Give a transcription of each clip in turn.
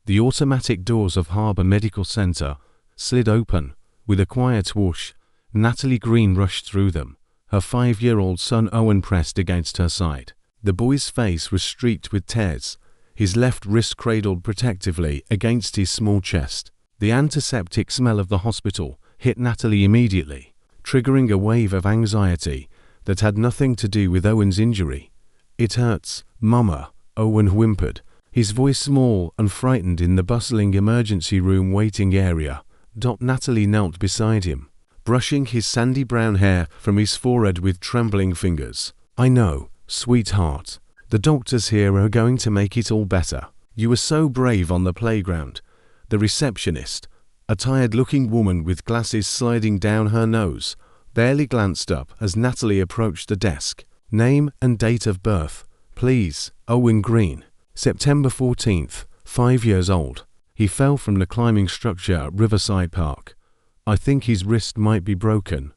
The automatic doors of Harbour Medical Centre slid open. With a quiet whoosh, Natalie Green rushed through them, her 5-year-old son Owen pressed against her side. The boy's face was streaked with tears, his left wrist cradled protectively against his small chest. The antiseptic smell of the hospital hit Natalie immediately, triggering a wave of anxiety that had nothing to do with Owen's injury. "It hurts, Mama," Owen whimpered, his voice small and frightened in the bustling emergency room waiting area. Natalie knelt beside him, brushing his sandy brown hair from his forehead with trembling fingers. "I know, sweetheart. The doctors here are going to make it all better. You were so brave on the playground." The receptionist, a tired-looking woman with glasses sliding down her nose, barely glanced up as Natalie approached the desk. "Name and date of birth, please." "Owen Green, September 14th, 5 years old. He fell from the climbing structure at Riverside Park. I think his wrist might be broken."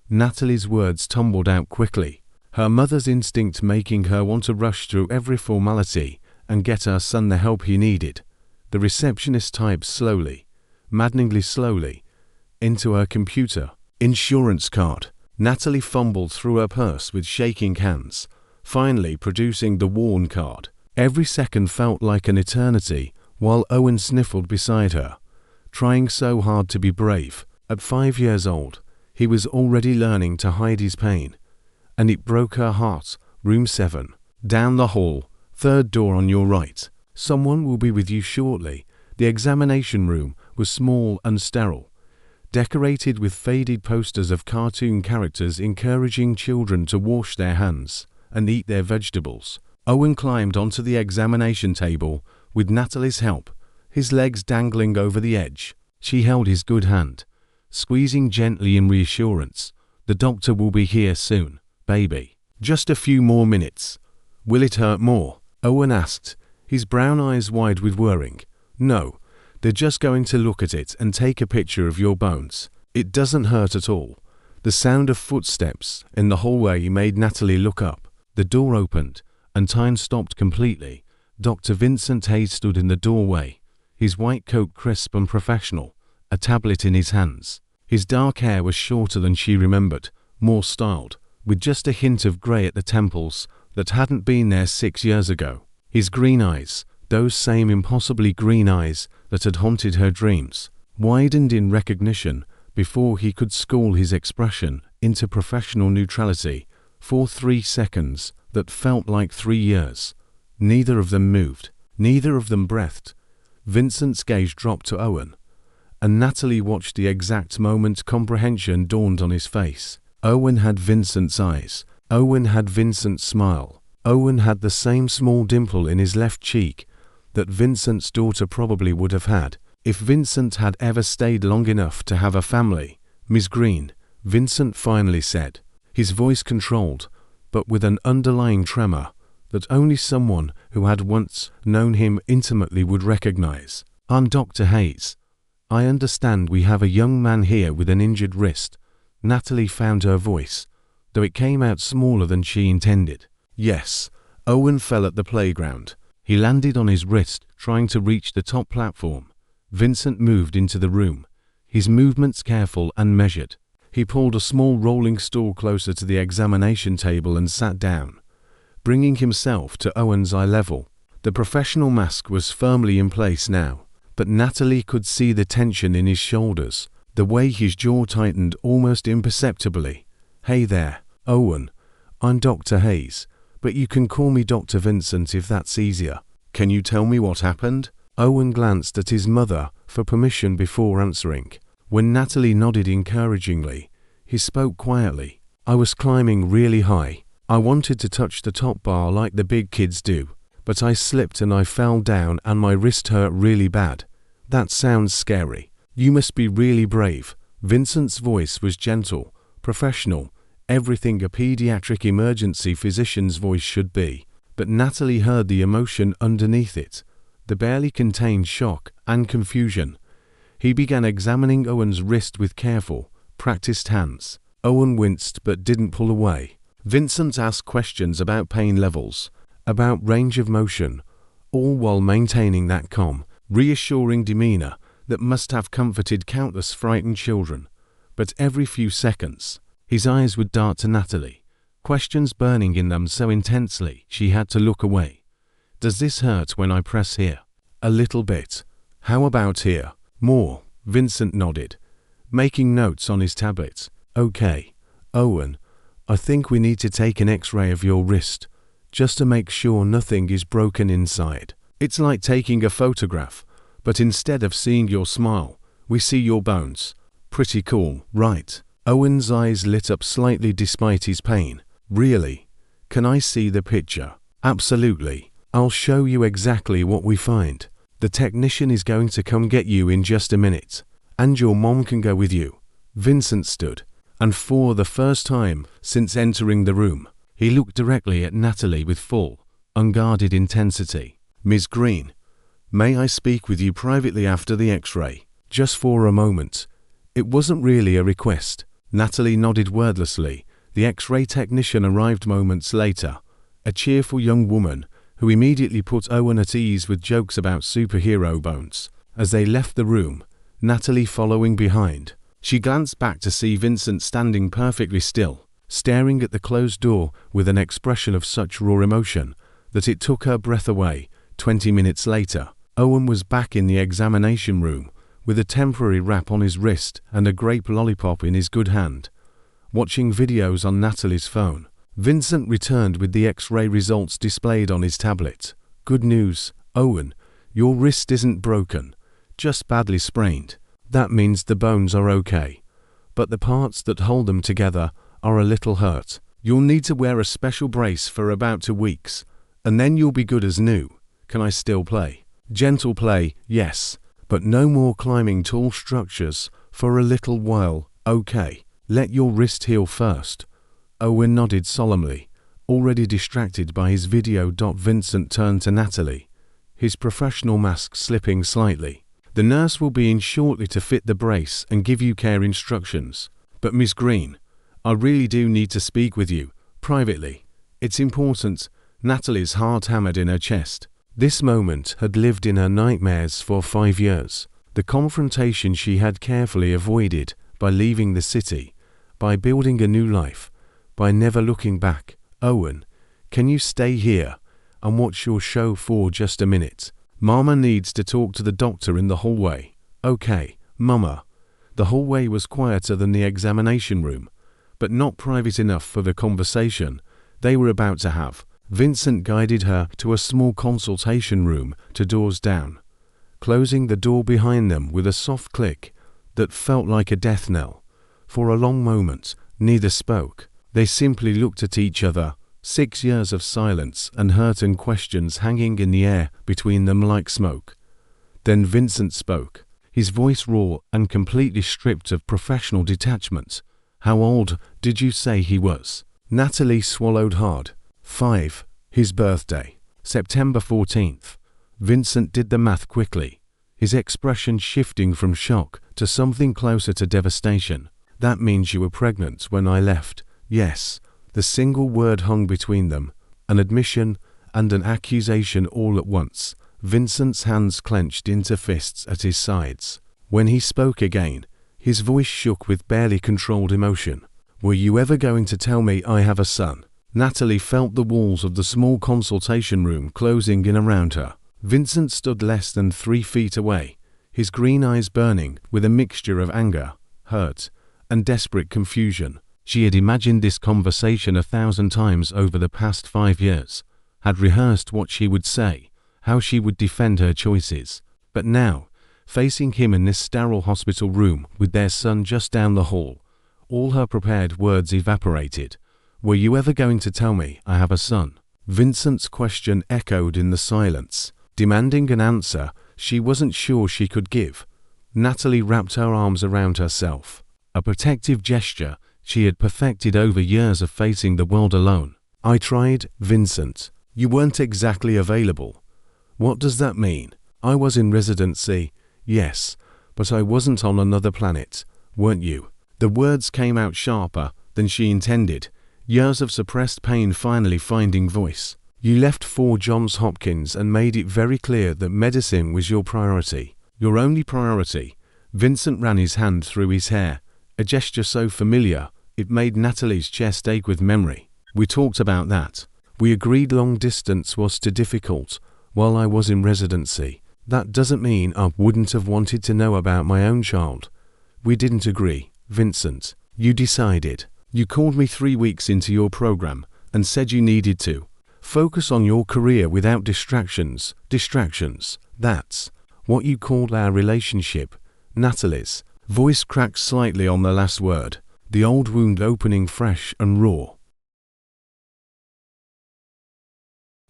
Natalie's words tumbled out quickly, her mother's instinct making her want to rush through every formality and get her son the help he needed. The receptionist typed slowly, maddeningly slowly, into her computer. "Insurance card." Natalie fumbled through her purse with shaking hands, finally producing the worn card. Every second felt like an eternity while Owen sniffled beside her, trying so hard to be brave. At 5 years old, he was already learning to hide his pain, and it broke her heart. "Room 7. Down the hall, 3rd door on your right. Someone will be with you shortly." The examination room was small and sterile, decorated with faded posters of cartoon characters encouraging children to wash their hands and eat their vegetables. Owen climbed onto the examination table with Natalie's help, his legs dangling over the edge. She held his good hand, squeezing gently in reassurance. "The doctor will be here soon, baby. Just a few more minutes." "Will it hurt more?" Owen asked, his brown eyes wide with worrying. "No, they're just going to look at it and take a picture of your bones. It doesn't hurt at all." The sound of footsteps in the hallway made Natalie look up. The door opened, and time stopped completely. Dr. Vincent Hayes stood in the doorway, his white coat crisp and professional, a tablet in his hands. His dark hair was shorter than she remembered, more styled, with just a hint of grey at the temples that hadn't been there 6 years ago. His green eyes, those same impossibly green eyes that had haunted her dreams, widened in recognition before he could school his expression into professional neutrality. For 3 seconds that felt like 3 years. Neither of them moved. Neither of them breathed. Vincent's gaze dropped to Owen, and Natalie watched the exact moment comprehension dawned on his face. Owen had Vincent's eyes. Owen had Vincent's smile. Owen had the same small dimple in his left cheek that Vincent's daughter probably would have had, if Vincent had ever stayed long enough to have a family. "Ms. Green," Vincent finally said, his voice controlled, but with an underlying tremor that only someone who had once known him intimately would recognize. "I'm Dr. Hayes. I understand we have a young man here with an injured wrist." Natalie found her voice, though it came out smaller than she intended. "Yes." Owen fell at the playground. He landed on his wrist, trying to reach the top platform. Vincent moved into the room, his movements careful and measured. He pulled a small rolling stool closer to the examination table and sat down, bringing himself to Owen's eye level. The professional mask was firmly in place now, but Natalie could see the tension in his shoulders, the way his jaw tightened almost imperceptibly. "Hey there, Owen. I'm Dr. Hayes, but you can call me Dr. Vincent if that's easier. Can you tell me what happened?" Owen glanced at his mother for permission before answering. When Natalie nodded encouragingly, he spoke quietly. "I was climbing really high. I wanted to touch the top bar like the big kids do, but I slipped and I fell down and my wrist hurt really bad." "That sounds scary. You must be really brave." Vincent's voice was gentle, professional, everything a pediatric emergency physician's voice should be. But Natalie heard the emotion underneath it, the barely contained shock and confusion. He began examining Owen's wrist with careful, practiced hands. Owen winced but didn't pull away. Vincent asked questions about pain levels, about range of motion, all while maintaining that calm, reassuring demeanor that must have comforted countless frightened children. But every few seconds, his eyes would dart to Natalie, questions burning in them so intensely she had to look away. Does this hurt when I press here? A little bit. How about here? More. Vincent nodded, making notes on his tablet. Okay, Owen, I think we need to take an X-ray of your wrist, just to make sure nothing is broken inside. It's like taking a photograph, but instead of seeing your smile, we see your bones. Pretty cool, right? Owen's eyes lit up slightly despite his pain. Really? Can I see the picture? Absolutely. I'll show you exactly what we find. The technician is going to come get you in just a minute, and your mom can go with you. Vincent stood, and for the first time since entering the room, he looked directly at Natalie with full, unguarded intensity. Ms. Green, may I speak with you privately after the X-ray? Just for a moment. It wasn't really a request. Natalie nodded wordlessly. The X-ray technician arrived moments later, a cheerful young woman who immediately put Owen at ease with jokes about superhero bones. As they left the room, Natalie following behind, she glanced back to see Vincent standing perfectly still, staring at the closed door with an expression of such raw emotion that it took her breath away. 20 minutes later, Owen was back in the examination room with a temporary wrap on his wrist and a grape lollipop in his good hand, watching videos on Natalie's phone. Vincent returned with the X-ray results displayed on his tablet. Good news, Owen, your wrist isn't broken, just badly sprained. That means the bones are okay, but the parts that hold them together are a little hurt. You'll need to wear a special brace for about 2 weeks, and then you'll be good as new. Can I still play? Gentle play, yes, but no more climbing tall structures for a little while, okay? Let your wrist heal first. Owen nodded solemnly, already distracted by his video. Vincent turned to Natalie, his professional mask slipping slightly. The nurse will be in shortly to fit the brace and give you care instructions. But Miss Green, I really do need to speak with you, privately. It's important. Natalie's heart hammered in her chest. This moment had lived in her nightmares for 5 years. The confrontation she had carefully avoided by leaving the city, by building a new life, by never looking back. Owen, can you stay here and watch your show for just a minute? Mama needs to talk to the doctor in the hallway. Okay, Mama. The hallway was quieter than the examination room, but not private enough for the conversation they were about to have. Vincent guided her to a small consultation room, 2 doors down, closing the door behind them with a soft click that felt like a death knell. For a long moment, neither spoke. They simply looked at each other, 6 years of silence and hurt and questions hanging in the air between them like smoke. Then Vincent spoke, his voice raw and completely stripped of professional detachment. How old did you say he was? Natalie swallowed hard. 5. His birthday. September 14th. Vincent did the math quickly, his expression shifting from shock to something closer to devastation. That means you were pregnant when I left. Yes. The single word hung between them, an admission and an accusation all at once. Vincent's hands clenched into fists at his sides. When he spoke again, his voice shook with barely controlled emotion. Were you ever going to tell me I have a son? Natalie felt the walls of the small consultation room closing in around her. Vincent stood less than 3 feet away, his green eyes burning with a mixture of anger, hurt, and desperate confusion. She had imagined this conversation 1,000 times over the past 5 years, had rehearsed what she would say, how she would defend her choices. But now, facing him in this sterile hospital room with their son just down the hall, all her prepared words evaporated. Were you ever going to tell me I have a son? Vincent's question echoed in the silence, demanding an answer she wasn't sure she could give. Natalie wrapped her arms around herself, a protective gesture she had perfected over years of facing the world alone. I tried, Vincent. You weren't exactly available. What does that mean? I was in residency, yes, but I wasn't on another planet, weren't you? The words came out sharper than she intended, years of suppressed pain finally finding voice. You left for Johns Hopkins and made it very clear that medicine was your priority. Your only priority. Vincent ran his hand through his hair, a gesture so familiar, it made Natalie's chest ache with memory. We talked about that. We agreed long distance was too difficult while I was in residency. That doesn't mean I wouldn't have wanted to know about my own child. We didn't agree, Vincent. You decided. You called me 3 weeks into your program and said you needed to focus on your career without distractions. Distractions. That's what you called our relationship. Natalie's voice cracked slightly on the last word, the old wound opening fresh and raw.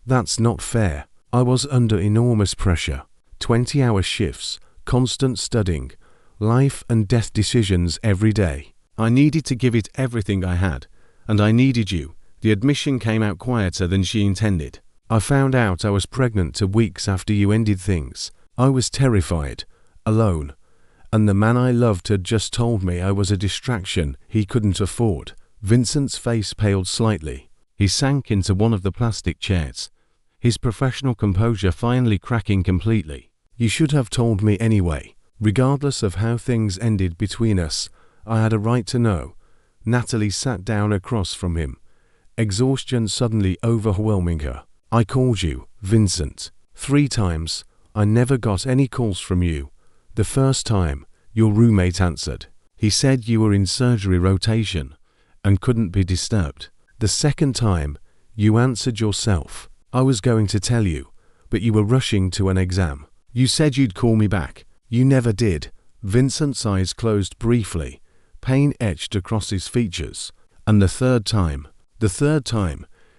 That's not fair. I was under enormous pressure. 20-hour shifts, constant studying, life and death decisions every day. I needed to give it everything I had, and I needed you. The admission came out quieter than she intended. I found out I was pregnant 2 weeks after you ended things. I was terrified, alone, and the man I loved had just told me I was a distraction he couldn't afford. Vincent's face paled slightly. He sank into one of the plastic chairs, his professional composure finally cracking completely. You should have told me anyway. Regardless of how things ended between us, I had a right to know. Natalie sat down across from him, exhaustion suddenly overwhelming her. I called you, Vincent, 3 times. I never got any calls from you. The first time, your roommate answered. He said you were in surgery rotation and couldn't be disturbed. The second time, you answered yourself. I was going to tell you, but you were rushing to an exam. You said you'd call me back. You never did. Vincent's eyes closed briefly, pain etched across his features. And the third time,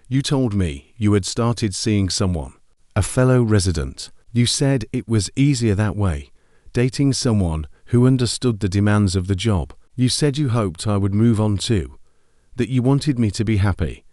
you told me you had started seeing someone, a fellow resident. You said it was easier that way, dating someone who understood the demands of the job. You said you hoped I would move on too, that you wanted me to be happy.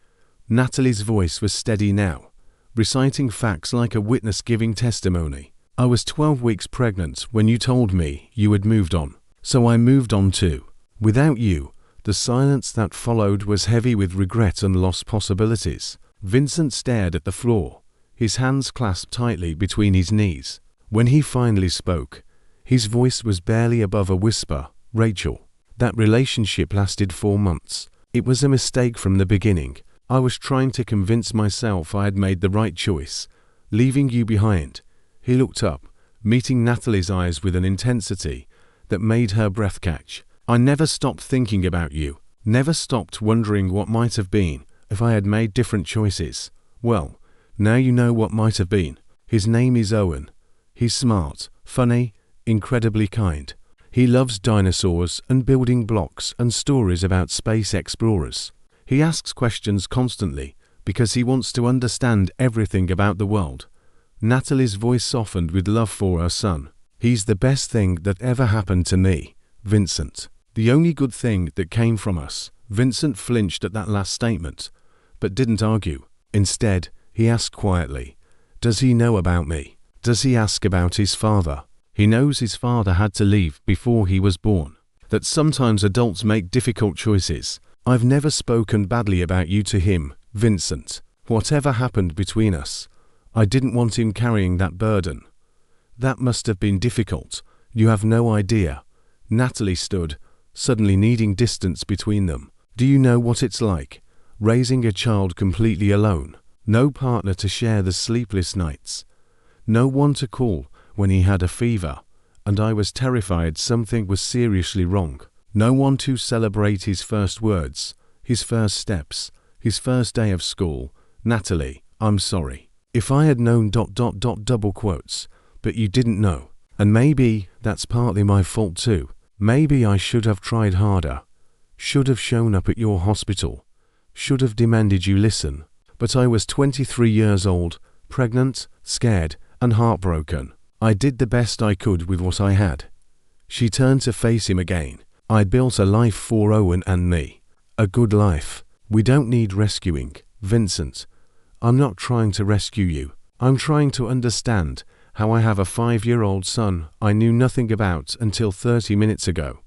Natalie's voice was steady now, reciting facts like a witness giving testimony. I was 12 weeks pregnant when you told me you had moved on, so I moved on too. Without you, the silence that followed was heavy with regret and lost possibilities. Vincent stared at the floor, his hands clasped tightly between his knees. When he finally spoke, his voice was barely above a whisper. Rachel, that relationship lasted 4 months. It was a mistake from the beginning. I was trying to convince myself I had made the right choice, leaving you behind. He looked up, meeting Natalie's eyes with an intensity that made her breath catch. I never stopped thinking about you, never stopped wondering what might have been if I had made different choices. Well, now you know what might have been. His name is Owen. He's smart, funny, incredibly kind. He loves dinosaurs and building blocks and stories about space explorers. He asks questions constantly because he wants to understand everything about the world. Natalie's voice softened with love for her son. He's the best thing that ever happened to me, Vincent. The only good thing that came from us. Vincent flinched at that last statement, but didn't argue. Instead, he asked quietly, does he know about me? Does he ask about his father? He knows his father had to leave before he was born. That sometimes adults make difficult choices. I've never spoken badly about you to him, Vincent. Whatever happened between us, I didn't want him carrying that burden. That must have been difficult. You have no idea. Natalie stood, suddenly needing distance between them. Do you know what it's like, raising a child completely alone? No partner to share the sleepless nights. No one to call when he had a fever, and I was terrified something was seriously wrong. No one to celebrate his first words, his first steps, his first day of school. Natalie, I'm sorry. If I had known ... double quotes, but you didn't know. And maybe that's partly my fault too. Maybe I should have tried harder. Should have shown up at your hospital. Should have demanded you listen. But I was 23 years old, pregnant, scared, and heartbroken. I did the best I could with what I had. She turned to face him again. I'd built a life for Owen and me. A good life. We don't need rescuing, Vincent. I'm not trying to rescue you. I'm trying to understand how I have a 5-year-old son I knew nothing about until 30 minutes ago.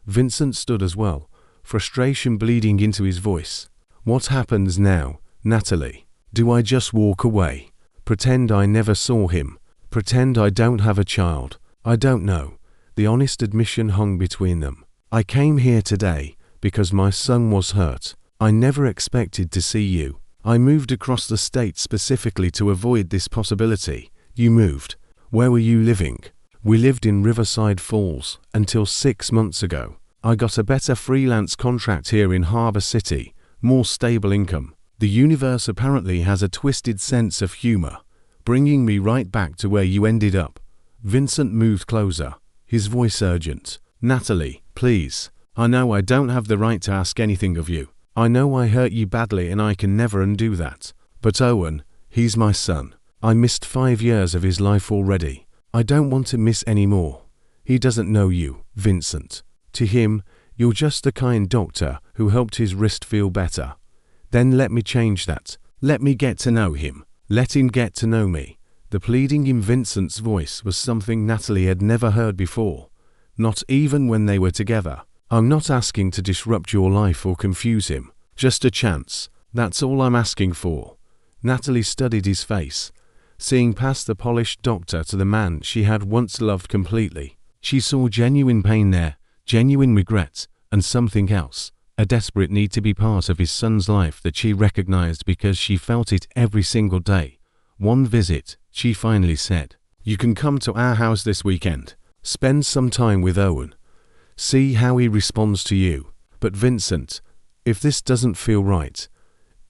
Vincent stood as well, frustration bleeding into his voice. What happens now, Natalie? Do I just walk away? Pretend I never saw him? Pretend I don't have a child? I don't know. The honest admission hung between them. I came here today because my son was hurt. I never expected to see you. I moved across the state specifically to avoid this possibility. You moved. Where were you living? We lived in Riverside Falls until 6 months ago. I got a better freelance contract here in Harbor City, more stable income. The universe apparently has a twisted sense of humor, bringing me right back to where you ended up. Vincent moved closer, his voice urgent. Natalie, please. I know I don't have the right to ask anything of you. I know I hurt you badly and I can never undo that. But Owen, he's my son. I missed 5 years of his life already. I don't want to miss any more. He doesn't know you, Vincent. To him, you're just the kind doctor who helped his wrist feel better. Then let me change that. Let me get to know him. Let him get to know me. The pleading in Vincent's voice was something Natalie had never heard before, not even when they were together. I'm not asking to disrupt your life or confuse him. Just a chance. That's all I'm asking for. Natalie studied his face, seeing past the polished doctor to the man she had once loved completely. She saw genuine pain there, genuine regret, and something else. A desperate need to be part of his son's life that she recognized because she felt it every single day. One visit, she finally said. You can come to our house this weekend. Spend some time with Owen. See how he responds to you. But Vincent, if this doesn't feel right,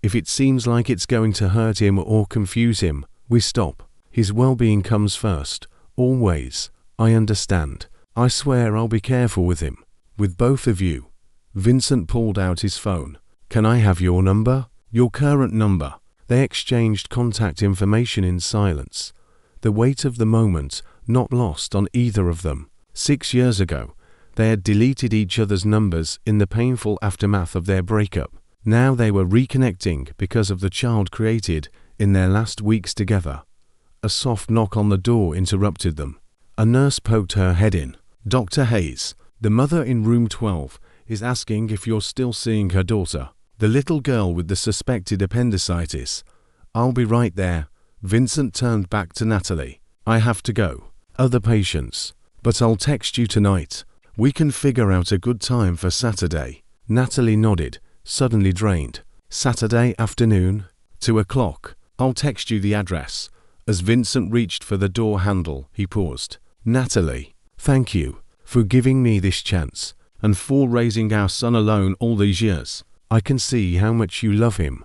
if it seems like it's going to hurt him or confuse him, we stop. His well-being comes first. Always. I understand. I swear I'll be careful with him. With both of you. Vincent pulled out his phone. Can I have your number? Your current number. They exchanged contact information in silence. The weight of the moment not lost on either of them. 6 years ago, they had deleted each other's numbers in the painful aftermath of their breakup. Now they were reconnecting because of the child created in their last weeks together. A soft knock on the door interrupted them. A nurse poked her head in. Dr. Hayes, the mother in room 12, is asking if you're still seeing her daughter, the little girl with the suspected appendicitis. I'll be right there. Vincent turned back to Natalie. I have to go. Other patients. But I'll text you tonight. We can figure out a good time for Saturday. Natalie nodded, suddenly drained. Saturday afternoon? 2 o'clock. I'll text you the address. As Vincent reached for the door handle, he paused. Natalie, thank you for giving me this chance. And for raising our son alone all these years. I can see how much you love him.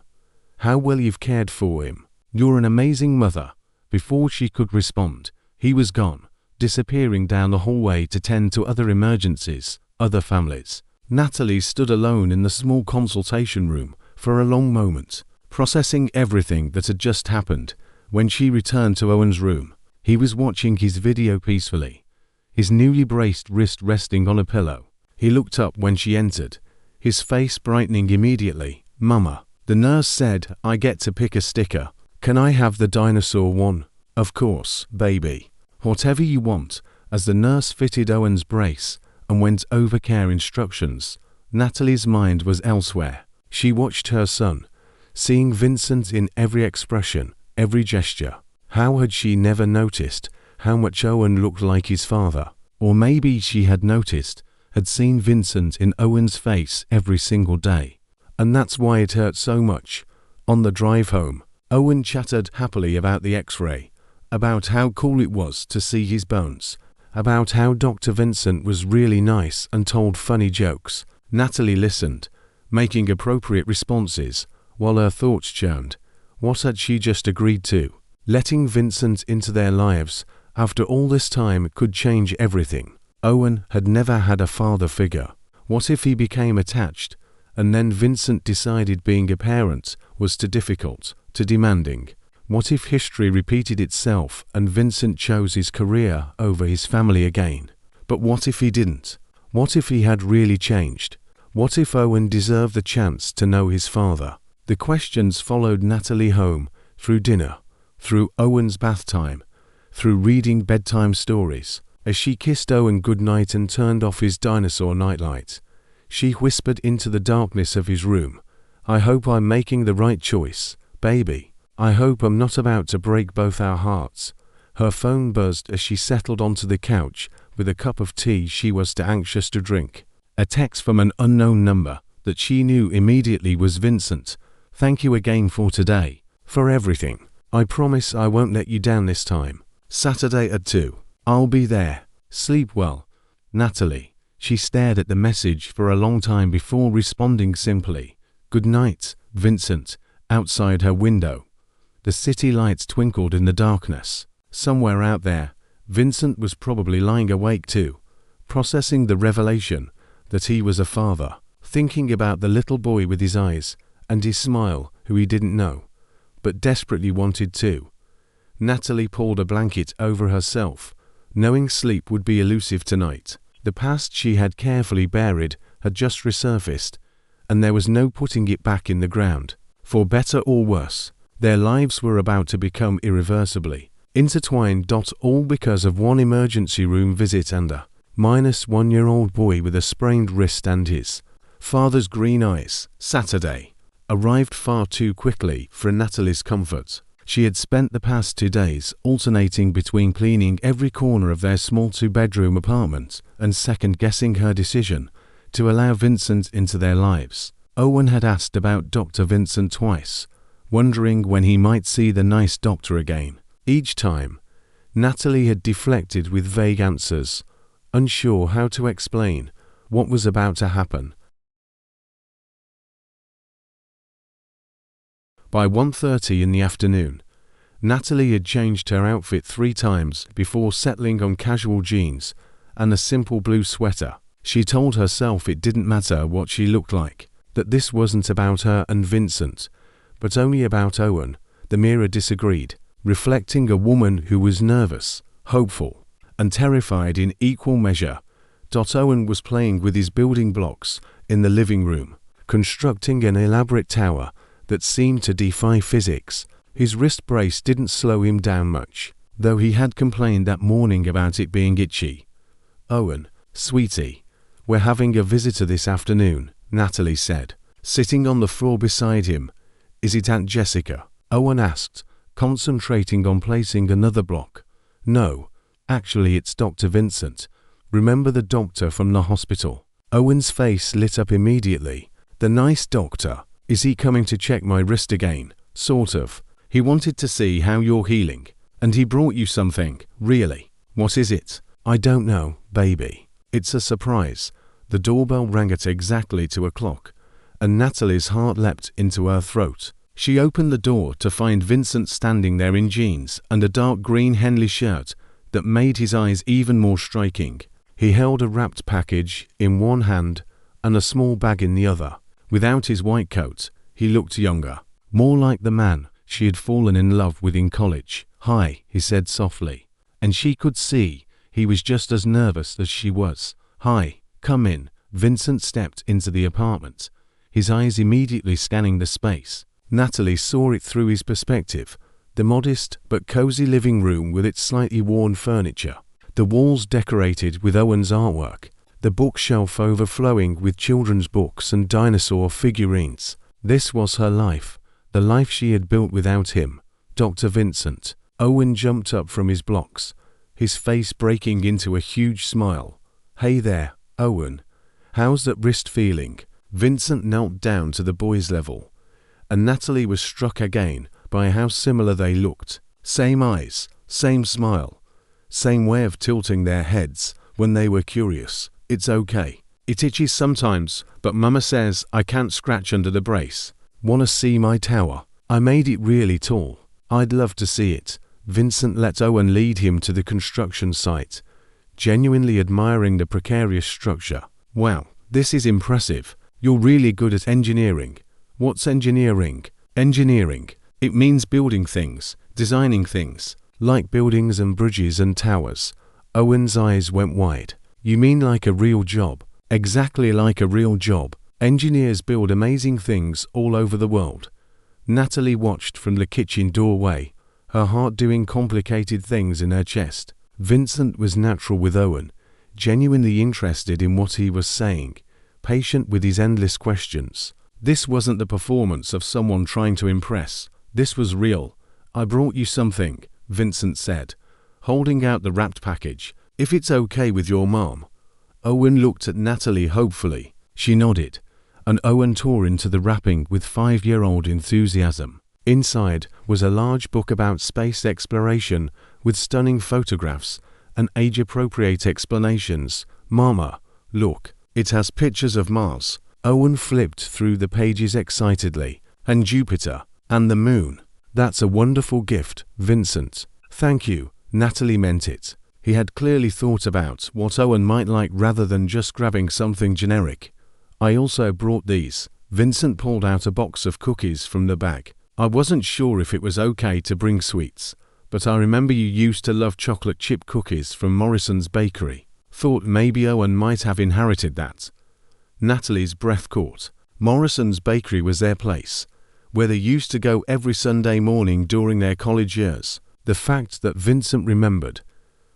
How well you've cared for him. You're an amazing mother. Before she could respond, he was gone, disappearing down the hallway to tend to other emergencies, other families. Natalie stood alone in the small consultation room for a long moment, processing everything that had just happened. When she returned to Owen's room, he was watching his video peacefully, his newly braced wrist resting on a pillow. He looked up when she entered, his face brightening immediately. Mama, the nurse said I get to pick a sticker. Can I have the dinosaur one? Of course, baby. Whatever you want. As the nurse fitted Owen's brace and went over care instructions, Natalie's mind was elsewhere. She watched her son, seeing Vincent in every expression, every gesture. How had she never noticed how much Owen looked like his father? Or maybe she had noticed, had seen Vincent in Owen's face every single day. And that's why it hurt so much. On the drive home, Owen chattered happily about the x-ray, about how cool it was to see his bones, about how Dr. Vincent was really nice and told funny jokes. Natalie listened, making appropriate responses, while her thoughts churned. What had she just agreed to? Letting Vincent into their lives after all this time could change everything. Owen had never had a father figure. What if he became attached, and then Vincent decided being a parent was too difficult, too demanding? What if history repeated itself and Vincent chose his career over his family again? But what if he didn't? What if he had really changed? What if Owen deserved the chance to know his father? The questions followed Natalie home, through dinner, through Owen's bath time, through reading bedtime stories. As she kissed Owen goodnight and turned off his dinosaur nightlight, she whispered into the darkness of his room, I hope I'm making the right choice, baby. I hope I'm not about to break both our hearts. Her phone buzzed as she settled onto the couch with a cup of tea she was too anxious to drink. A text from an unknown number that she knew immediately was Vincent. Thank you again for today, for everything. I promise I won't let you down this time. Saturday at 2. I'll be there. Sleep well. Natalie. She stared at the message for a long time before responding simply, "Good night, Vincent." Outside her window, the city lights twinkled in the darkness. Somewhere out there, Vincent was probably lying awake too, processing the revelation that he was a father, thinking about the little boy with his eyes and his smile who he didn't know, but desperately wanted to. Natalie pulled a blanket over herself, knowing sleep would be elusive tonight. The past she had carefully buried had just resurfaced, and there was no putting it back in the ground. For better or worse, their lives were about to become irreversibly intertwined. All because of one emergency room visit and a -1-year-old boy with a sprained wrist and his father's green eyes. Saturday arrived far too quickly for Natalie's comfort. She had spent the past 2 days alternating between cleaning every corner of their small 2-bedroom apartment and second-guessing her decision to allow Vincent into their lives. Owen had asked about Dr. Vincent twice, wondering when he might see the nice doctor again. Each time, Natalie had deflected with vague answers, unsure how to explain what was about to happen. By 1:30 in the afternoon, Natalie had changed her outfit 3 times before settling on casual jeans and a simple blue sweater. She told herself it didn't matter what she looked like, that this wasn't about her and Vincent, but only about Owen. The mirror disagreed, reflecting a woman who was nervous, hopeful, and terrified in equal measure. Owen was playing with his building blocks in the living room, constructing an elaborate tower that seemed to defy physics. His wrist brace didn't slow him down much, though he had complained that morning about it being itchy. "Owen, sweetie, we're having a visitor this afternoon," Natalie said, sitting on the floor beside him. "Is it Aunt Jessica?" Owen asked, concentrating on placing another block. "No, actually it's Dr. Vincent. Remember the doctor from the hospital?" Owen's face lit up immediately. "The nice doctor. Is he coming to check my wrist again?" "Sort of. He wanted to see how you're healing. And he brought you something, really." "What is it?" "I don't know, baby. It's a surprise." The doorbell rang at exactly 2 o'clock, and Natalie's heart leapt into her throat. She opened the door to find Vincent standing there in jeans and a dark green Henley shirt that made his eyes even more striking. He held a wrapped package in one hand and a small bag in the other. Without his white coat, he looked younger, more like the man she had fallen in love with in college. "Hi," he said softly, and she could see he was just as nervous as she was. "Hi, come in." Vincent stepped into the apartment, his eyes immediately scanning the space. Natalie saw it through his perspective, the modest but cozy living room with its slightly worn furniture, the walls decorated with Owen's artwork, the bookshelf overflowing with children's books and dinosaur figurines. This was her life, the life she had built without him, Dr. Vincent. Owen jumped up from his blocks, his face breaking into a huge smile. "Hey there, Owen. How's that wrist feeling?" Vincent knelt down to the boy's level, and Natalie was struck again by how similar they looked. Same eyes, same smile, same way of tilting their heads when they were curious. "It's okay. It itches sometimes, but Mama says I can't scratch under the brace. Wanna see my tower? I made it really tall." "I'd love to see it." Vincent let Owen lead him to the construction site, genuinely admiring the precarious structure. "Wow, this is impressive. You're really good at engineering." "What's engineering?" "Engineering. It means building things, designing things, like buildings and bridges and towers." Owen's eyes went wide. "You mean like a real job?" "Exactly like a real job. Engineers build amazing things all over the world." Natalie watched from the kitchen doorway, her heart doing complicated things in her chest. Vincent was natural with Owen, genuinely interested in what he was saying, patient with his endless questions. This wasn't the performance of someone trying to impress. This was real. I brought you something, Vincent said, holding out the wrapped package. If it's okay with your mom. Owen looked at Natalie hopefully. She nodded, and Owen tore into the wrapping with 5-year-old enthusiasm. Inside was a large book about space exploration with stunning photographs and age-appropriate explanations. Mama, look, it has pictures of Mars. Owen flipped through the pages excitedly. And Jupiter, and the moon. That's a wonderful gift, Vincent. Thank you. Natalie meant it. He had clearly thought about what Owen might like rather than just grabbing something generic. I also brought these. Vincent pulled out a box of cookies from the bag. I wasn't sure if it was okay to bring sweets, but I remember you used to love chocolate chip cookies from Morrison's Bakery. Thought maybe Owen might have inherited that. Natalie's breath caught. Morrison's Bakery was their place, where they used to go every Sunday morning during their college years. The fact that Vincent remembered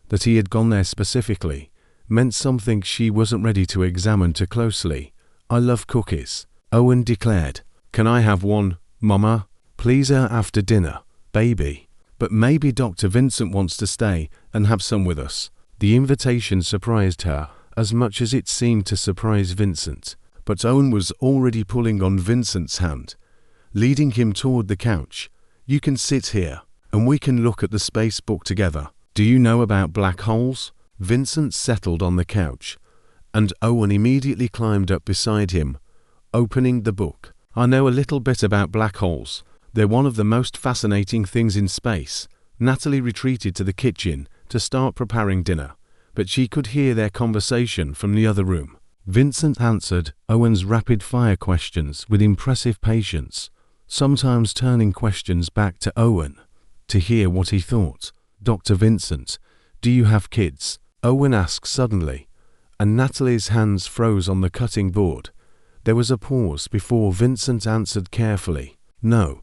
that he had gone there specifically meant something she wasn't ready to examine too closely. I love cookies, Owen declared. Can I have one, Mama? Please after dinner, baby. But maybe Dr. Vincent wants to stay and have some with us. The invitation surprised her as much as it seemed to surprise Vincent. But Owen was already pulling on Vincent's hand, leading him toward the couch. You can sit here, and we can look at the space book together. Do you know about black holes? Vincent settled on the couch, and Owen immediately climbed up beside him, opening the book. I know a little bit about black holes. They're one of the most fascinating things in space. Natalie retreated to the kitchen to start preparing dinner, but she could hear their conversation from the other room. Vincent answered Owen's rapid-fire questions with impressive patience, sometimes turning questions back to Owen to hear what he thought. Dr. Vincent, do you have kids? Owen asked suddenly, and Natalie's hands froze on the cutting board. There was a pause before Vincent answered carefully. No,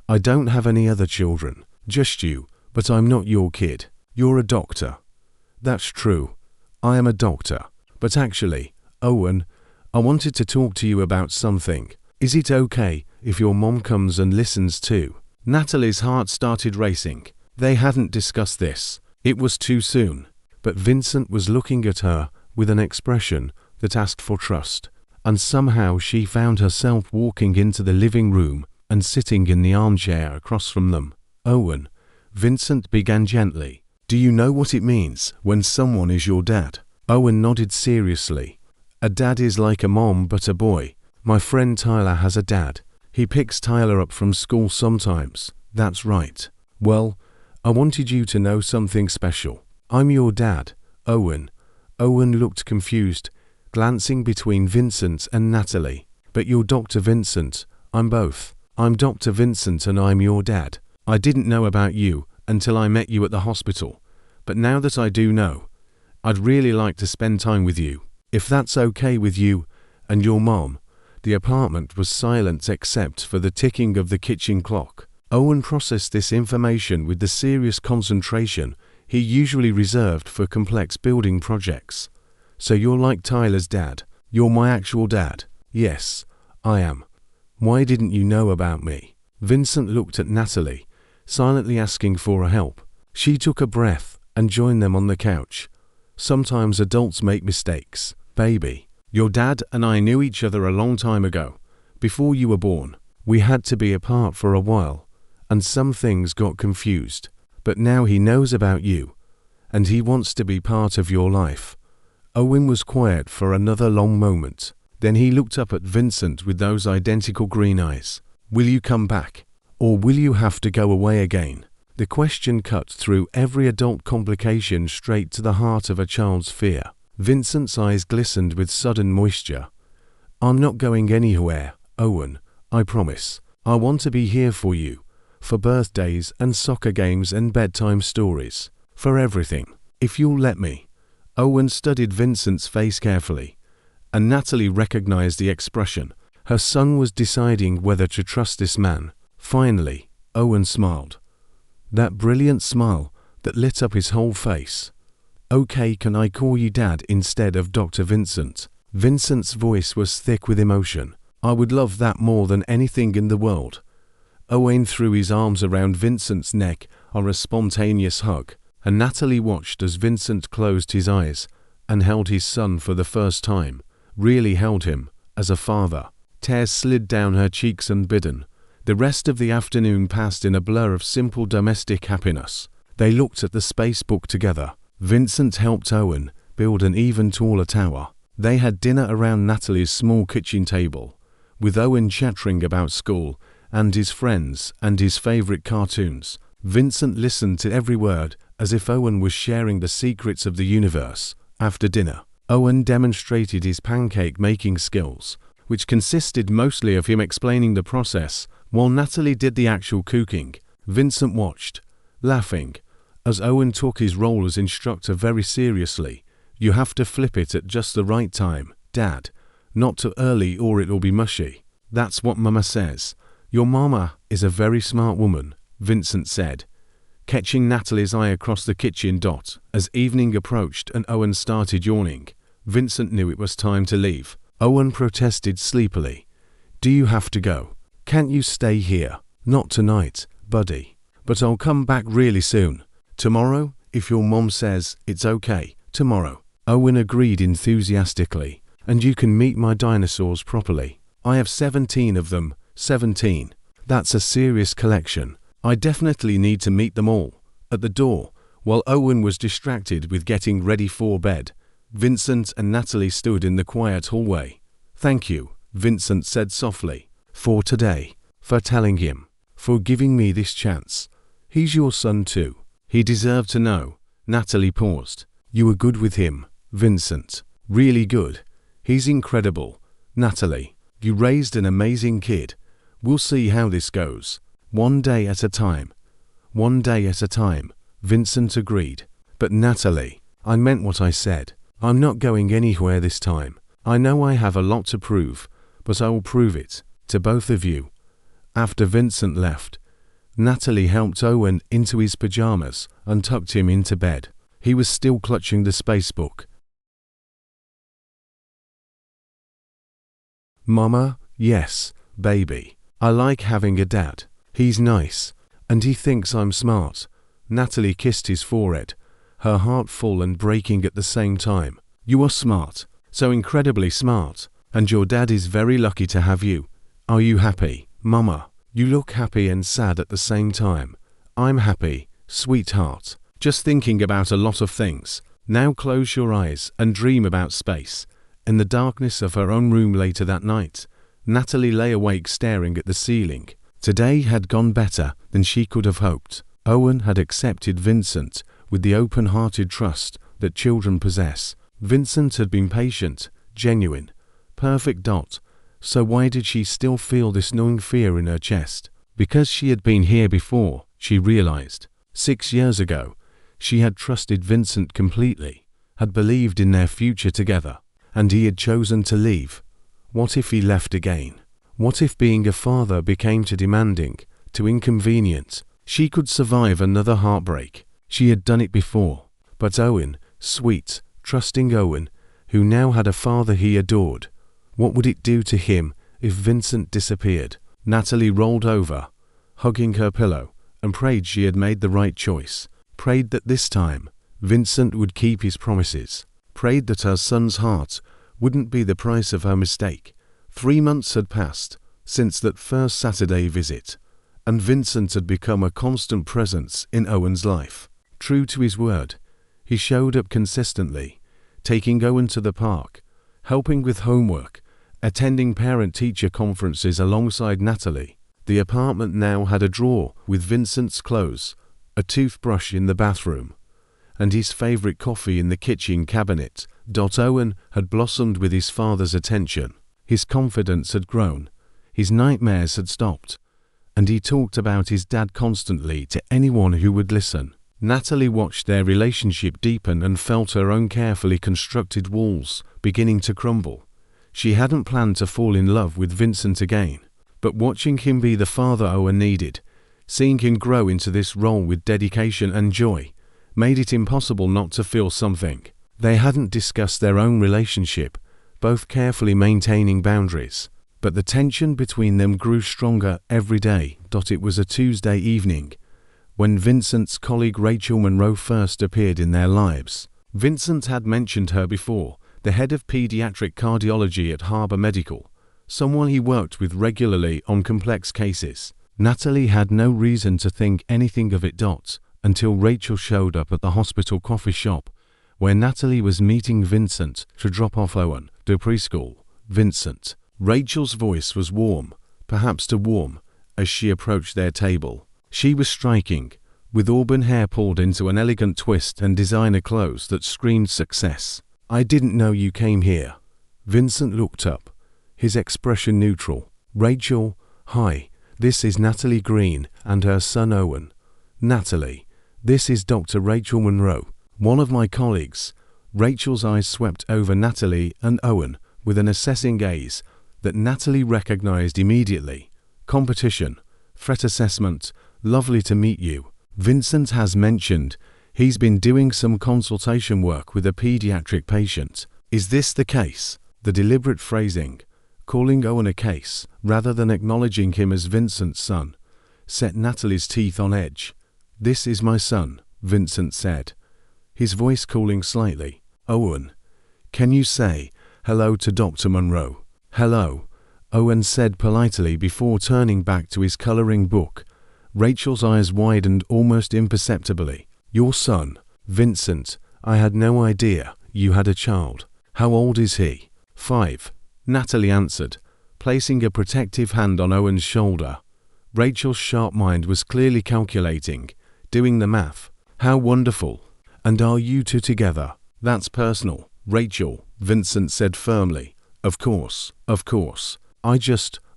I don't have any other children, just you, but I'm not your kid. You're a doctor. That's true. I am a doctor. But actually, Owen, I wanted to talk to you about something. Is it okay if your mom comes and listens too? Natalie's heart started racing. They hadn't discussed this. It was too soon. But Vincent was looking at her with an expression that asked for trust. And somehow she found herself walking into the living room and sitting in the armchair across from them. Owen, Vincent began gently. Do you know what it means when someone is your dad? Owen nodded seriously. A dad is like a mom but a boy. My friend Tyler has a dad. He picks Tyler up from school sometimes. That's right. Well, I wanted you to know something special. I'm your dad, Owen. Owen looked confused, glancing between Vincent and Natalie. But you're Dr. Vincent. I'm both. I'm Dr. Vincent and I'm your dad. I didn't know about you until I met you at the hospital. But now that I do know, I'd really like to spend time with you. If that's okay with you and your mom. The apartment was silent except for the ticking of the kitchen clock. Owen processed this information with the serious concentration he usually reserved for complex building projects. So you're like Tyler's dad. You're my actual dad. Yes, I am. Why didn't you know about me? Vincent looked at Natalie, silently asking for help. She took a breath and joined them on the couch. Sometimes adults make mistakes, baby. Your dad and I knew each other a long time ago, before you were born. We had to be apart for a while, and some things got confused. But now he knows about you, and he wants to be part of your life. Owen was quiet for another long moment. Then he looked up at Vincent with those identical green eyes. Will you come back? Or will you have to go away again? The question cut through every adult complication straight to the heart of a child's fear. Vincent's eyes glistened with sudden moisture. I'm not going anywhere, Owen, I promise. I want to be here for you, for birthdays and soccer games and bedtime stories, for everything, if you'll let me. Owen studied Vincent's face carefully, and Natalie recognized the expression. Her son was deciding whether to trust this man. Finally, Owen smiled. That brilliant smile that lit up his whole face. Okay, can I call you Dad instead of Dr. Vincent? Vincent's voice was thick with emotion. I would love that more than anything in the world. Owen threw his arms around Vincent's neck on a spontaneous hug, and Natalie watched as Vincent closed his eyes and held his son for the first time, really held him, as a father. Tears slid down her cheeks unbidden. The rest of the afternoon passed in a blur of simple domestic happiness. They looked at the space book together. Vincent helped Owen build an even taller tower. They had dinner around Natalie's small kitchen table, with Owen chattering about school and his friends and his favorite cartoons. Vincent listened to every word as if Owen was sharing the secrets of the universe. After dinner, Owen demonstrated his pancake-making skills, which consisted mostly of him explaining the process while Natalie did the actual cooking. Vincent watched, laughing, as Owen took his role as instructor very seriously. "You have to flip it at just the right time, Dad. Not too early or it'll be mushy. That's what Mama says." "Your mama is a very smart woman," Vincent said, catching Natalie's eye across the kitchen dot. As evening approached and Owen started yawning, Vincent knew it was time to leave. Owen protested sleepily. "Do you have to go? Can't you stay here?" "Not tonight, buddy. But I'll come back really soon. Tomorrow, if your mom says it's okay." "Tomorrow," Owen agreed enthusiastically. "And you can meet my dinosaurs properly. I have 17 of them." 17. That's a serious collection. "I definitely need to meet them all." At the door, while Owen was distracted with getting ready for bed, Vincent and Natalie stood in the quiet hallway. "Thank you," Vincent said softly, "for today, for telling him, for giving me this chance. He's your son too. He deserved to know." Natalie paused. "You were good with him, Vincent. Really good. He's incredible. Natalie, you raised an amazing kid. We'll see how this goes. One day at a time." "One day at a time," Vincent agreed. "But Natalie, I meant what I said. I'm not going anywhere this time. I know I have a lot to prove, but I will prove it, to both of you." After Vincent left, Natalie helped Owen into his pajamas and tucked him into bed. He was still clutching the space book. "Mama, yes, baby. I like having a dad. He's nice, and he thinks I'm smart." Natalie kissed his forehead, her heart full and breaking at the same time. "You are smart, so incredibly smart, and your dad is very lucky to have you. Are you happy, Mama? You look happy and sad at the same time." "I'm happy, sweetheart. Just thinking about a lot of things. Now close your eyes and dream about space." In the darkness of her own room later that night, Natalie lay awake staring at the ceiling. Today had gone better than she could have hoped. Owen had accepted Vincent with the open-hearted trust that children possess. Vincent had been patient, genuine, perfect. So why did she still feel this gnawing fear in her chest? Because she had been here before, she realized. 6 years ago, she had trusted Vincent completely, had believed in their future together, and he had chosen to leave. What if he left again? What if being a father became too demanding, too inconvenient? She could survive another heartbreak. She had done it before. But Owen, sweet, trusting Owen, who now had a father he adored, what would it do to him if Vincent disappeared? Natalie rolled over, hugging her pillow, and prayed she had made the right choice. Prayed that this time, Vincent would keep his promises. Prayed that her son's heart wouldn't be the price of her mistake. 3 months had passed since that first Saturday visit, and Vincent had become a constant presence in Owen's life. True to his word, he showed up consistently, taking Owen to the park, helping with homework, attending parent-teacher conferences alongside Natalie. The apartment now had a drawer with Vincent's clothes, a toothbrush in the bathroom, and his favorite coffee in the kitchen cabinet. Owen had blossomed with his father's attention. His confidence had grown, his nightmares had stopped, and he talked about his dad constantly to anyone who would listen. Natalie watched their relationship deepen and felt her own carefully constructed walls beginning to crumble. She hadn't planned to fall in love with Vincent again, but watching him be the father Owen needed, seeing him grow into this role with dedication and joy, made it impossible not to feel something. They hadn't discussed their own relationship, both carefully maintaining boundaries. but the tension between them grew stronger every day. It was a Tuesday evening when Vincent's colleague Rachel Monroe first appeared in their lives. Vincent had mentioned her before, the head of pediatric cardiology at Harbor Medical, someone he worked with regularly on complex cases. Natalie had no reason to think anything of it. Until Rachel showed up at the hospital coffee shop, where Natalie was meeting Vincent to drop off Owen to preschool. Vincent. Rachel's voice was warm, perhaps too warm, as she approached their table. She was striking, with auburn hair pulled into an elegant twist and designer clothes that screamed success. "I didn't know you came here." Vincent looked up, his expression neutral. "Rachel, hi, this is Natalie Green and her son Owen." "Natalie, this is Dr. Rachel Monroe, one of my colleagues." Rachel's eyes swept over Natalie and Owen with an assessing gaze that Natalie recognized immediately. "Competition, threat assessment, lovely to meet you. Vincent has mentioned he's been doing some consultation work with a pediatric patient. Is this the case?" The deliberate phrasing, calling Owen a case rather than acknowledging him as Vincent's son, set Natalie's teeth on edge. "This is my son," Vincent said, his voice cooling slightly. "Owen, can you say hello to Dr. Monroe?" "Hello," Owen said politely before turning back to his coloring book. Rachel's eyes widened almost imperceptibly. "Your son, Vincent, I had no idea you had a child. How old is he?" "5, Natalie answered, placing a protective hand on Owen's shoulder. Rachel's sharp mind was clearly calculating, doing the math. "How wonderful. And are you two together?" "That's personal, Rachel," Vincent said firmly. Of course.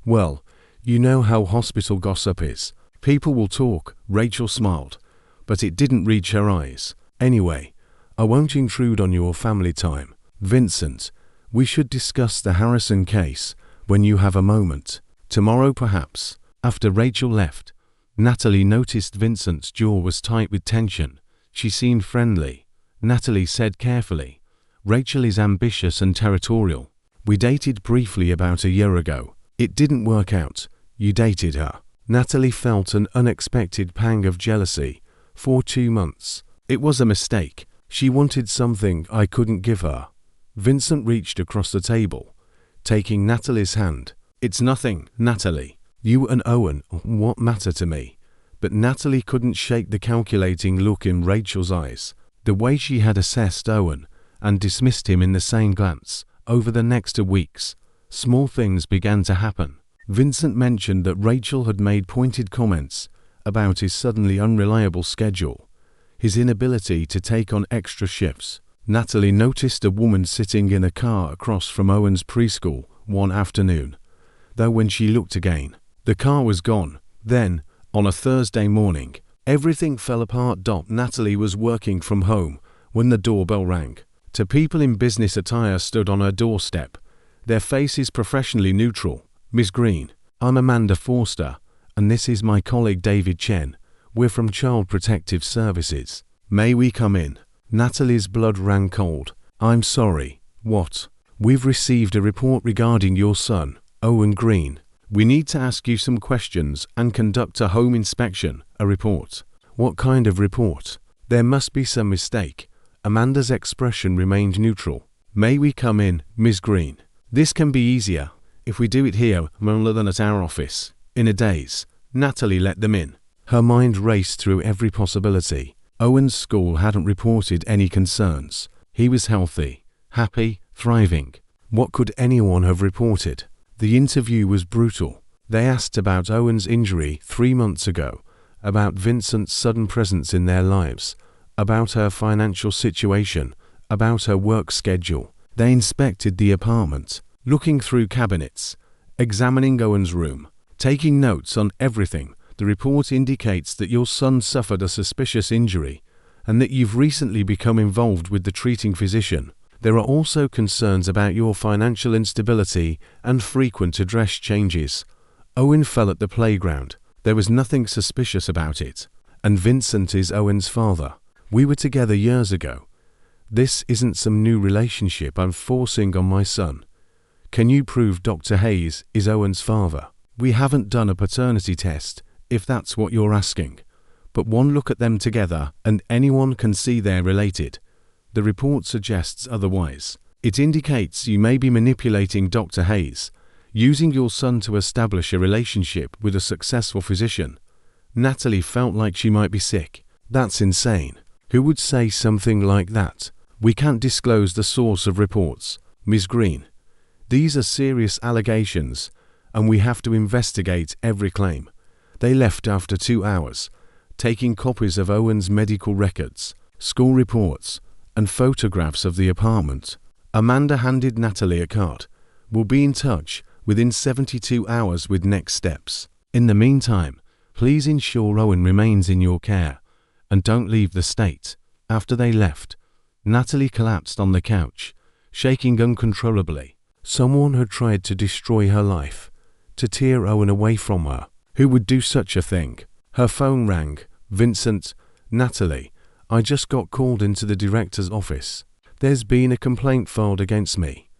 Well, you know how hospital gossip is. People will talk," Rachel smiled, but it didn't reach her eyes. "Anyway, I won't intrude on your family time. Vincent, we should discuss the Harrison case when you have a moment. Tomorrow perhaps." After Rachel left, Natalie noticed Vincent's jaw was tight with tension. She seemed friendly. Natalie said carefully, "Rachel is ambitious and territorial. We dated briefly about a year ago. It didn't work out. You dated her." Natalie felt an unexpected pang of jealousy. "For 2 months. It was a mistake. She wanted something I couldn't give her." Vincent reached across the table, taking Natalie's hand. "It's nothing, Natalie. You and Owen, what matter to me?" But Natalie couldn't shake the calculating look in Rachel's eyes. The way she had assessed Owen and dismissed him in the same glance. Over the next 2 weeks, small things began to happen. Vincent mentioned that Rachel had made pointed comments about his suddenly unreliable schedule, his inability to take on extra shifts. Natalie noticed a woman sitting in a car across from Owen's preschool one afternoon, though when she looked again, the car was gone. Then, on a Thursday morning, everything fell apart. Natalie was working from home when the doorbell rang. 2 people in business attire stood on her doorstep, their faces professionally neutral. "Miss Green, I'm Amanda Forster, and this is my colleague David Chen. We're from Child Protective Services. May we come in?" Natalie's blood ran cold. "I'm sorry, what?" "We've received a report regarding your son, Owen Green. We need to ask you some questions and conduct a home inspection." "A report? What kind of report?" "There must be some mistake." Amanda's expression remained neutral. "May we come in, Ms. Green?" "This can be easier if we do it here rather than at our office." In a daze, Natalie let them in. Her mind raced through every possibility. Owen's school hadn't reported any concerns. He was healthy, happy, thriving. What could anyone have reported? The interview was brutal. They asked about Owen's injury 3 months ago, about Vincent's sudden presence in their lives, about her financial situation, about her work schedule. They inspected the apartment, looking through cabinets, examining Owen's room, taking notes on everything. "The report indicates that your son suffered a suspicious injury and that you've recently become involved with the treating physician. There are also concerns about your financial instability and frequent address changes. Owen fell at the playground. There was nothing suspicious about it. And Vincent is Owen's father. We were together years ago. This isn't some new relationship I'm forcing on my son. Can you prove Dr. Hayes is Owen's father? We haven't done a paternity test, if that's what you're asking. But one look at them together and anyone can see they're related. The report suggests otherwise. It indicates you may be manipulating Dr. Hayes, using your son to establish a relationship with a successful physician. Natalie felt like she might be sick. That's insane. Who would say something like that? We can't disclose the source of reports, Ms. Green. These are serious allegations, and we have to investigate every claim. They left after 2 hours, taking copies of Owen's medical records, school reports, and photographs of the apartment. Amanda handed Natalie a card. We'll be in touch within 72 hours with next steps. In the meantime, please ensure Owen remains in your care and don't leave the state. After they left, Natalie collapsed on the couch, shaking uncontrollably. Someone had tried to destroy her life, to tear Owen away from her. Who would do such a thing? Her phone rang. Vincent, Natalie, I just got called into the director's office. There's been a complaint filed against me,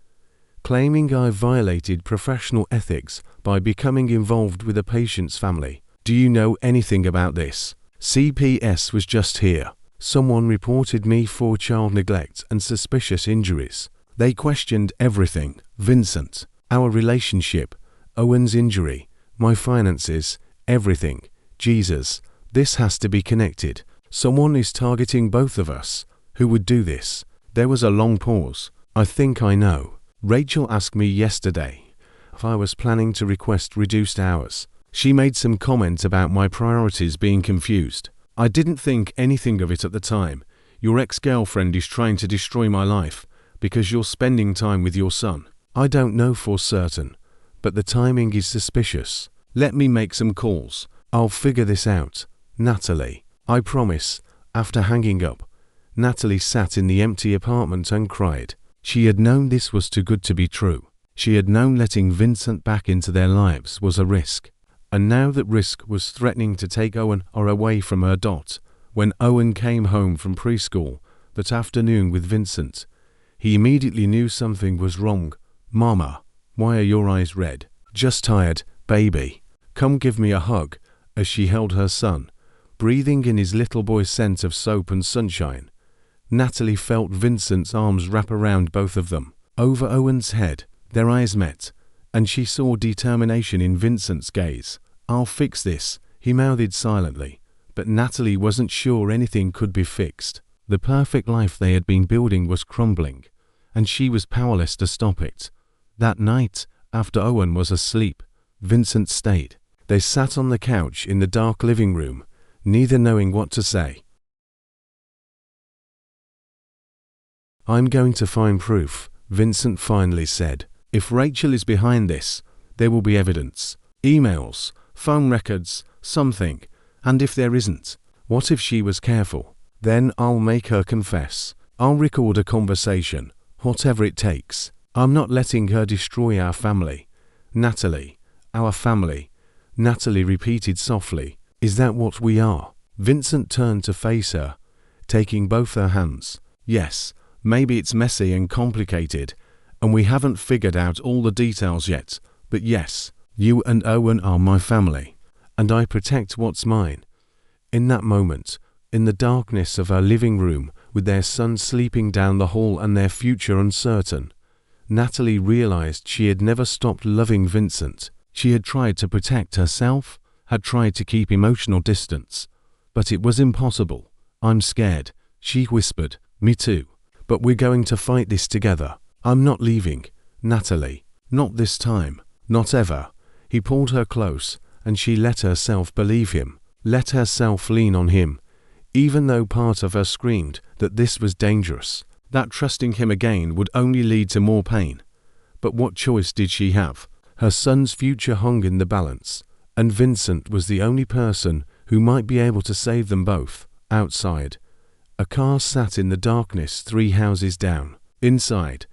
claiming I violated professional ethics by becoming involved with a patient's family. Do you know anything about this? CPS was just here. Someone reported me for child neglect and suspicious injuries. They questioned everything. Vincent, our relationship, Owen's injury, my finances, everything. Jesus, this has to be connected. Someone is targeting both of us. Who would do this? There was a long pause. I think I know. Rachel asked me yesterday if I was planning to request reduced hours. She made some comment about my priorities being confused. I didn't think anything of it at the time. Your ex-girlfriend is trying to destroy my life because you're spending time with your son. I don't know for certain, but the timing is suspicious. Let me make some calls. I'll figure this out. Natalie, I promise. After hanging up, Natalie sat in the empty apartment and cried. She had known this was too good to be true. She had known letting Vincent back into their lives was a risk. And now that risk was threatening to take Owen away from her. When Owen came home from preschool that afternoon with Vincent, he immediately knew something was wrong. Mama, why are your eyes red? Just tired, baby. Come give me a hug, as she held her son, breathing in his little boy's scent of soap and sunshine. Natalie felt Vincent's arms wrap around both of them. Over Owen's head, their eyes met, and she saw determination in Vincent's gaze. I'll fix this, he mouthed silently, but Natalie wasn't sure anything could be fixed. The perfect life they had been building was crumbling, and she was powerless to stop it. That night, after Owen was asleep, Vincent stayed. They sat on the couch in the dark living room, neither knowing what to say. I'm going to find proof, Vincent finally said. If Rachel is behind this, there will be evidence. Emails, phone records, something. And if there isn't, what if she was careful? Then I'll make her confess. I'll record a conversation, whatever it takes. I'm not letting her destroy our family. Natalie, our family. Natalie repeated softly. Is that what we are? Vincent turned to face her, taking both her hands. Yes, maybe it's messy and complicated, and we haven't figured out all the details yet, but yes, you and Owen are my family, and I protect what's mine. In that moment, in the darkness of her living room, with their son sleeping down the hall and their future uncertain, Natalie realized she had never stopped loving Vincent. She had tried to protect herself, had tried to keep emotional distance, but it was impossible. I'm scared, she whispered. Me too. But we're going to fight this together. I'm not leaving, Natalie. Not this time. Not ever. He pulled her close, and she let herself believe him, let herself lean on him, even though part of her screamed that this was dangerous, that trusting him again would only lead to more pain. But what choice did she have? Her son's future hung in the balance, and Vincent was the only person who might be able to save them both. Outside, a car sat in the darkness 3 houses down. Inside,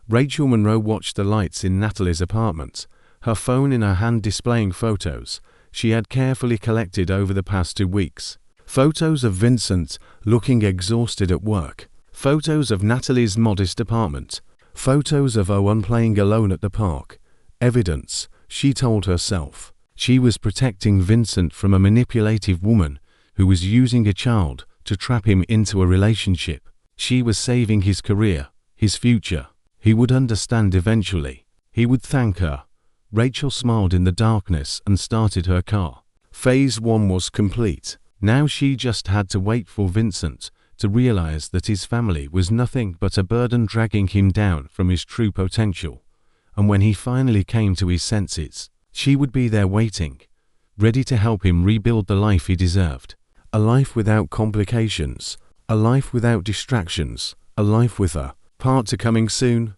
Rachel Monroe watched the lights in Natalie's apartment, her phone in her hand displaying photos she had carefully collected over the past 2 weeks. Photos of Vincent looking exhausted at work, photos of Natalie's modest apartment, Photos of Owen playing alone at the park. Evidence, she told herself. She was protecting Vincent from a manipulative woman who was using a child to trap him into a relationship. She was saving his career, his future. He would understand eventually. He would thank her. Rachel smiled in the darkness and started her car. Phase 1 was complete. Now she just had to wait for Vincent to realize that his family was nothing but a burden dragging him down from his true potential. And when he finally came to his senses, she would be there waiting, ready to help him rebuild the life he deserved. A life without complications, a life without distractions, a life with her. Part 2 coming soon.